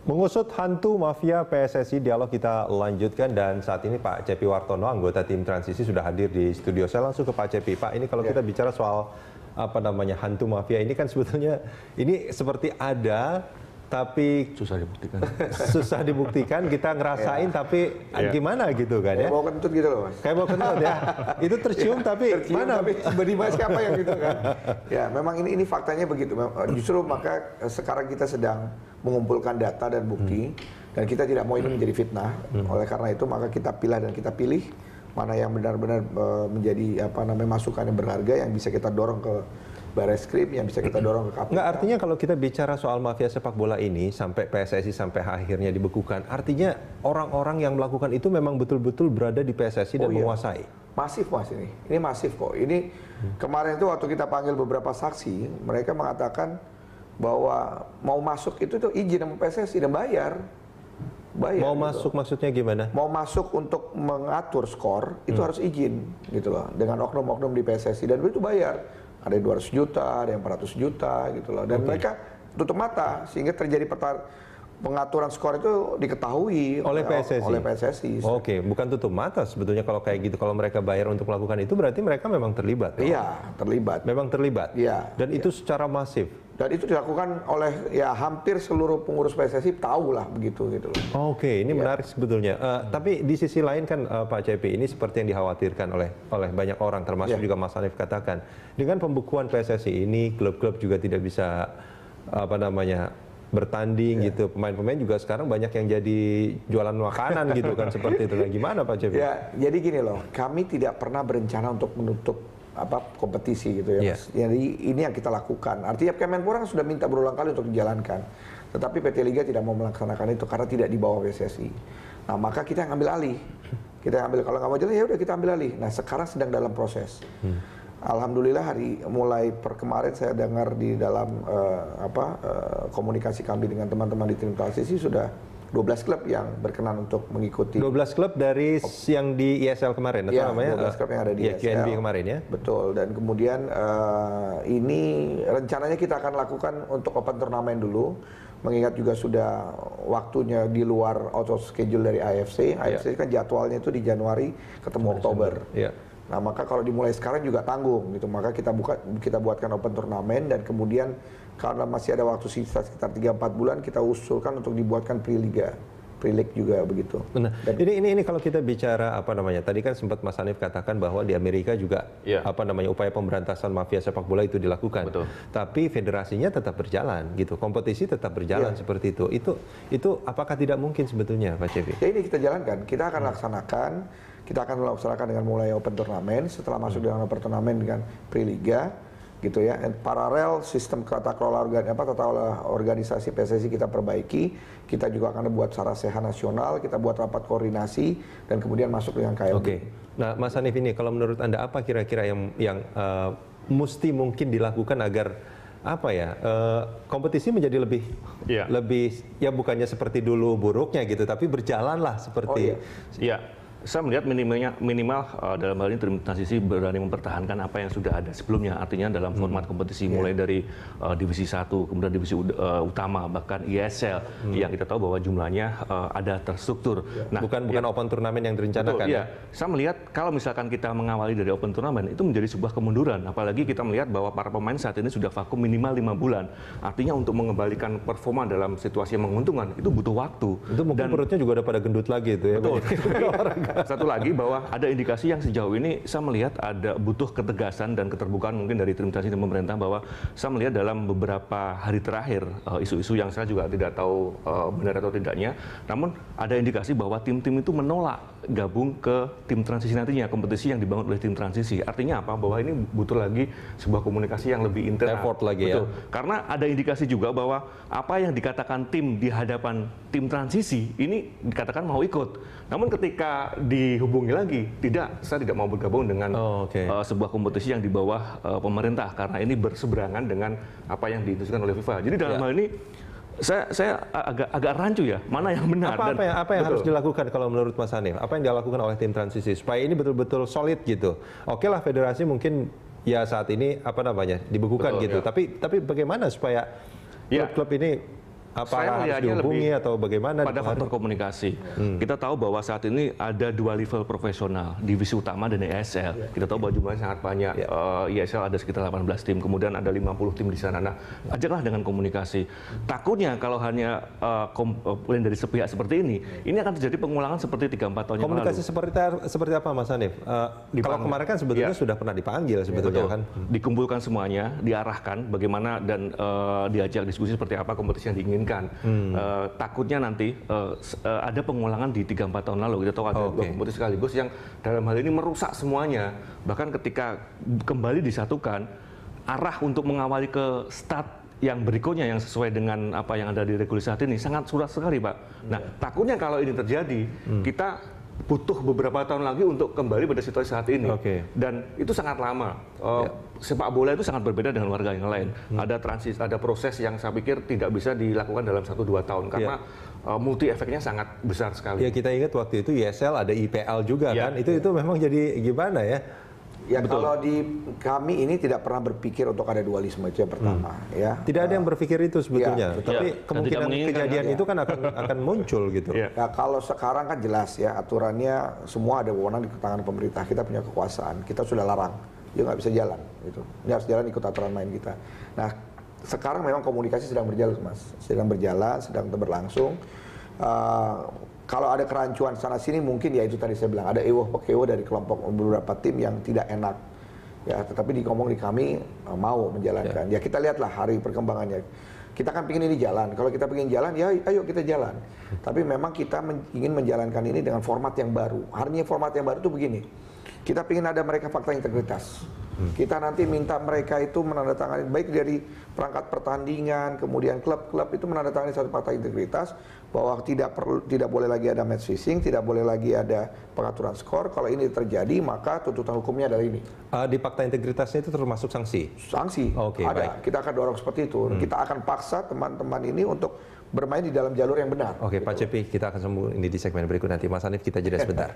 Mengusut hantu mafia PSSI, dialog kita lanjutkan dan saat ini Pak Cepi Wartono, anggota tim transisi sudah hadir di studio. Saya langsung ke Pak Cepi. Pak, ini kalau kita bicara soal hantu mafia ini kan sebetulnya ini seperti ada tapi susah dibuktikan, kita ngerasain tapi gimana gitu kan ya. Kayak bawa kentut gitu loh Mas. Kayak bawa kentut ya. Itu tercium tapi mana? Tapi tiba-tiba siapa yang gitu kan. Ya memang ini faktanya begitu. Justru maka sekarang kita sedang mengumpulkan data dan bukti dan kita tidak mau ini menjadi fitnah. Oleh karena itu maka kita pilih dan kita pilih mana yang benar-benar menjadi masukan yang berharga yang bisa kita dorong ke Barreskrim, yang bisa kita dorong ke KPK. Nggak, artinya kalau kita bicara soal mafia sepak bola ini sampai PSSI sampai akhirnya dibekukan, artinya orang-orang yang melakukan itu memang betul-betul berada di PSSI dan menguasai. Masif Mas ini masif kok. Ini kemarin itu waktu kita panggil beberapa saksi, mereka mengatakan bahwa mau masuk itu tuh izin sama PSSI dan bayar. Mau gitu. Masuk maksudnya gimana? Mau masuk untuk mengatur skor itu harus izin gitu loh dengan oknum-oknum di PSSI dan itu bayar. Ada yang 200 juta, ada yang 400 juta gitu loh. Dan mereka tutup mata sehingga terjadi pengaturan skor itu diketahui oleh PSSI. Oke, bukan tutup mata sebetulnya kalau kayak gitu. Kalau mereka bayar untuk melakukan itu berarti mereka memang terlibat. Iya, terlibat. Memang terlibat. Iya. Dan itu secara masif. Dan itu dilakukan oleh hampir seluruh pengurus PSSI tahu lah begitu gitu loh. Oke, ini menarik sebetulnya. Tapi di sisi lain kan Pak Cepi, ini seperti yang dikhawatirkan oleh banyak orang, termasuk juga Mas Hanif katakan, dengan pembukuan PSSI ini klub-klub juga tidak bisa bertanding gitu. Pemain-pemain juga sekarang banyak yang jadi jualan makanan gitu kan seperti itu. Nah, gimana Pak Cepi? Ya, jadi gini loh, kami tidak pernah berencana untuk menutup kompetisi gitu ya. Jadi ini yang kita lakukan. Artinya Kemenpora sudah minta berulang kali untuk dijalankan. Tetapi PT Liga tidak mau melaksanakan itu karena tidak di bawah PSSI. Nah, maka kita ngambil alih. Kita ambil, kalau nggak mau jalan ya udah kita ambil alih. Nah, sekarang sedang dalam proses. Alhamdulillah mulai kemarin saya dengar di dalam komunikasi kami dengan teman-teman di tim transisi sudah 12 klub yang berkenan untuk mengikuti. 12 klub dari yang di ISL kemarin atau namanya? 12 klub yang ada di ISL. QNB kemarin ya. Betul, dan kemudian ini rencananya kita akan lakukan untuk open turnamen dulu. Mengingat juga sudah waktunya di luar auto schedule dari AFC. AFC kan jadwalnya itu di Januari ketemu Oktober. Nah, maka kalau dimulai sekarang juga tanggung gitu. Maka kita buatkan open turnamen dan kemudian karena masih ada waktu sisa sekitar 3-4 bulan kita usulkan untuk dibuatkan pre-liga. Pre-league juga begitu. Nah, ini kalau kita bicara tadi kan sempat Mas Hanif katakan bahwa di Amerika juga upaya pemberantasan mafia sepak bola itu dilakukan. Betul. Tapi federasinya tetap berjalan gitu. Kompetisi tetap berjalan seperti itu. Itu apakah tidak mungkin sebetulnya Pak Cepi? Ya ini kita jalankan. Kita akan laksanakan dengan mulai open turnamen, setelah masuk dengan open turnamen dengan pre-liga gitu ya. Paralel sistem tata kelola organisasi PSSI kita perbaiki. Kita juga akan buat Saraseha nasional, kita buat rapat koordinasi dan kemudian masuk dengan KLB. Oke. Nah, Mas Hanif ini kalau menurut Anda apa kira-kira yang mesti mungkin dilakukan agar kompetisi menjadi lebih ya bukannya seperti dulu buruknya gitu, tapi berjalanlah seperti Saya melihat minimal dalam hal ini tim transisi berani mempertahankan apa yang sudah ada sebelumnya. Artinya dalam format kompetisi mulai dari divisi 1, kemudian divisi utama, bahkan ISL yang kita tahu bahwa jumlahnya ada terstruktur. Nah, bukan open turnamen yang direncanakan. Betul, saya melihat kalau misalkan kita mengawali dari open turnamen itu menjadi sebuah kemunduran. Apalagi kita melihat bahwa para pemain saat ini sudah vakum minimal 5 bulan. Artinya untuk mengembalikan performa dalam situasi yang menguntungkan itu butuh waktu. Itu mungkin perutnya juga udah pada gendut lagi itu ya. Betul. Satu lagi bahwa ada indikasi yang sejauh ini saya melihat ada butuh ketegasan dan keterbukaan mungkin dari tim transisi dan pemerintah, bahwa saya melihat dalam beberapa hari terakhir isu-isu yang saya juga tidak tahu benar atau tidaknya, namun ada indikasi bahwa tim-tim itu menolak gabung ke tim transisi nantinya, kompetisi yang dibangun oleh tim transisi. Artinya apa? Bahwa ini butuh lagi sebuah komunikasi yang lebih intens. Effort lagi. Betul. Karena ada indikasi juga bahwa apa yang dikatakan tim di hadapan tim transisi ini dikatakan mau ikut. Namun ketika dihubungi lagi, saya tidak mau bergabung dengan sebuah kompetisi yang di bawah pemerintah karena ini berseberangan dengan apa yang diinstruksikan oleh FIFA. Jadi dalam hal ini saya agak rancu ya, mana yang benar. Apa yang harus dilakukan kalau menurut Mas Hanif? Apa yang dilakukan oleh tim transisi supaya ini betul-betul solid gitu? Oke lah, federasi mungkin ya saat ini dibekukan gitu. Tapi bagaimana supaya klub-klub ini Apakah harus dihubungi atau bagaimana? Pada faktor komunikasi. Kita tahu bahwa saat ini ada 2 level profesional, divisi utama dan ISL. Kita tahu bahwa jumlahnya sangat banyak. ISL ada sekitar 18 tim, kemudian ada 50 tim di sana. Nah, ajaklah dengan komunikasi. Takutnya kalau hanya komplain dari sepihak seperti ini akan terjadi pengulangan seperti 3-4 tahun yang lalu. Komunikasi seperti apa, Mas Hanif? Kalau kemarin kan sebetulnya sudah pernah dipanggil sebetulnya kan? Dikumpulkan semuanya, diarahkan bagaimana dan diajak diskusi seperti apa kompetisi yang diinginkan. Takutnya nanti ada pengulangan di 3-4 tahun lalu. Kita tahu ada 2 kompetisi sekaligus yang dalam hal ini merusak semuanya. Bahkan ketika kembali disatukan, arah untuk mengawali ke start yang berikutnya yang sesuai dengan apa yang ada di regulasi saat ini sangat surat sekali, Pak. Nah, takutnya kalau ini terjadi, kita butuh beberapa tahun lagi untuk kembali pada situasi saat ini. Dan itu sangat lama. Sepak bola itu sangat berbeda dengan warga yang lain. Ada ada proses yang saya pikir tidak bisa dilakukan dalam 1-2 tahun karena multi efeknya sangat besar sekali. Ya, kita ingat waktu itu ISL ada IPL juga kan. Itu memang jadi gimana ya? Ya, kalau di kami ini tidak pernah berpikir untuk ada dualisme, itu yang pertama. Ya. Tidak ada yang berpikir itu sebetulnya, tapi kemungkinan kejadian itu kan akan muncul gitu. Nah, kalau sekarang kan jelas ya, aturannya semua ada wewenang di tangan pemerintah. Kita punya kekuasaan, kita sudah larang, dia nggak bisa jalan. Gitu. Dia harus jalan ikut aturan main kita. Nah, sekarang memang komunikasi sedang berjalan, Mas. Sedang berjalan, sedang berlangsung. Kalau ada kerancuan sana sini mungkin ya itu tadi saya bilang ada ewo dari kelompok beberapa tim yang tidak enak ya, tetapi ngomong di kami mau menjalankan. Ya kita lihatlah hari perkembangannya. Kita kan ingin ini jalan. Kalau kita ingin jalan ya ayo kita jalan. Tapi memang kita ingin menjalankan ini dengan format yang baru. Harinya format yang baru itu begini. Kita ingin ada mereka fakta integritas. Kita nanti minta mereka itu menandatangani baik dari perangkat pertandingan, kemudian klub-klub itu menandatangani satu fakta integritas bahwa tidak boleh lagi ada match fixing, tidak boleh lagi ada pengaturan skor. Kalau ini terjadi maka tuntutan hukumnya adalah ini. Di fakta integritasnya itu termasuk sanksi? Sanksi. Ada. Baik. Kita akan dorong seperti itu. Kita akan paksa teman-teman ini untuk bermain di dalam jalur yang benar. Pak Cepi, kita akan sambung ini di segmen berikut nanti. Mas Hanif, kita jeda sebentar.